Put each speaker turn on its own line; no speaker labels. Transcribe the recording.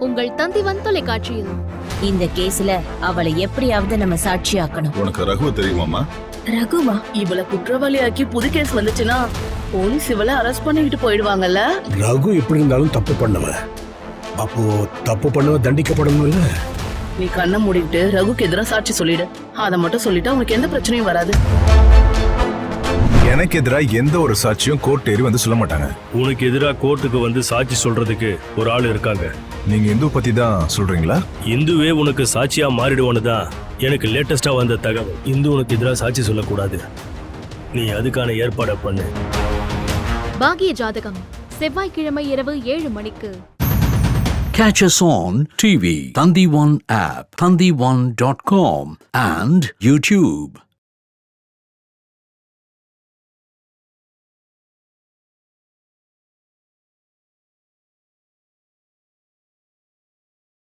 உங்கள் தந்திவன் தொலைக்காட்சியில்.
இந்த கேஸ்ல அவளை எப்படியாவது நம்ம சாட்சியாக்கணும்.
உனக்கு ரகு தெரியுமாமா?
ரகுவா?
இவள குற்றவாளியாக்கி புது கேஸ் வந்துச்சுன்னா போலீஸ் இவள அரெஸ்ட் பண்ணிட்டு போயிடுவாங்கல்ல.
ரகு எப்படி இருந்தாலும் தப்பு பண்ணவன். அப்போ தப்பு பண்ணவ தண்டிக்கப்படணும்ல.
நீ கண்ணை மூடிட்டு ரகுக்கு எதிராக சாட்சி சொல்லிடு. அதை மட்டும் சொல்லிட்டா உனக்கு எந்த பிரச்சனையும் வராது.
எனக்கு எதிராக எந்த ஒரு சாட்சியும் கோர்ட் ஏறி வந்து சொல்ல மாட்டாங்க.
உனக்கு எதிராக கோர்ட்டுக்கு வந்து சாட்சி சொல்றதுக்கு ஒரு ஆள் இருக்காங்க.
நீங்க இந்து பத்தி தான் சொல்றீங்களா?
இந்துவே உனக்கு சாட்சியா மாறிடுவான்னு தான் எனக்கு லேட்டஸ்டா வந்த தகவல். இந்து உனக்கு எதிராக சாட்சி சொல்லக்கூடாது. நீ அதுக்கான ஏற்பாடை பண்ணு.
பாகிய ஜாதகம் செவ்வாய்க்கிழமை இரவு 7 மணிக்கு.
Catch us on TV, Thandivan app, thandivan.com and YouTube.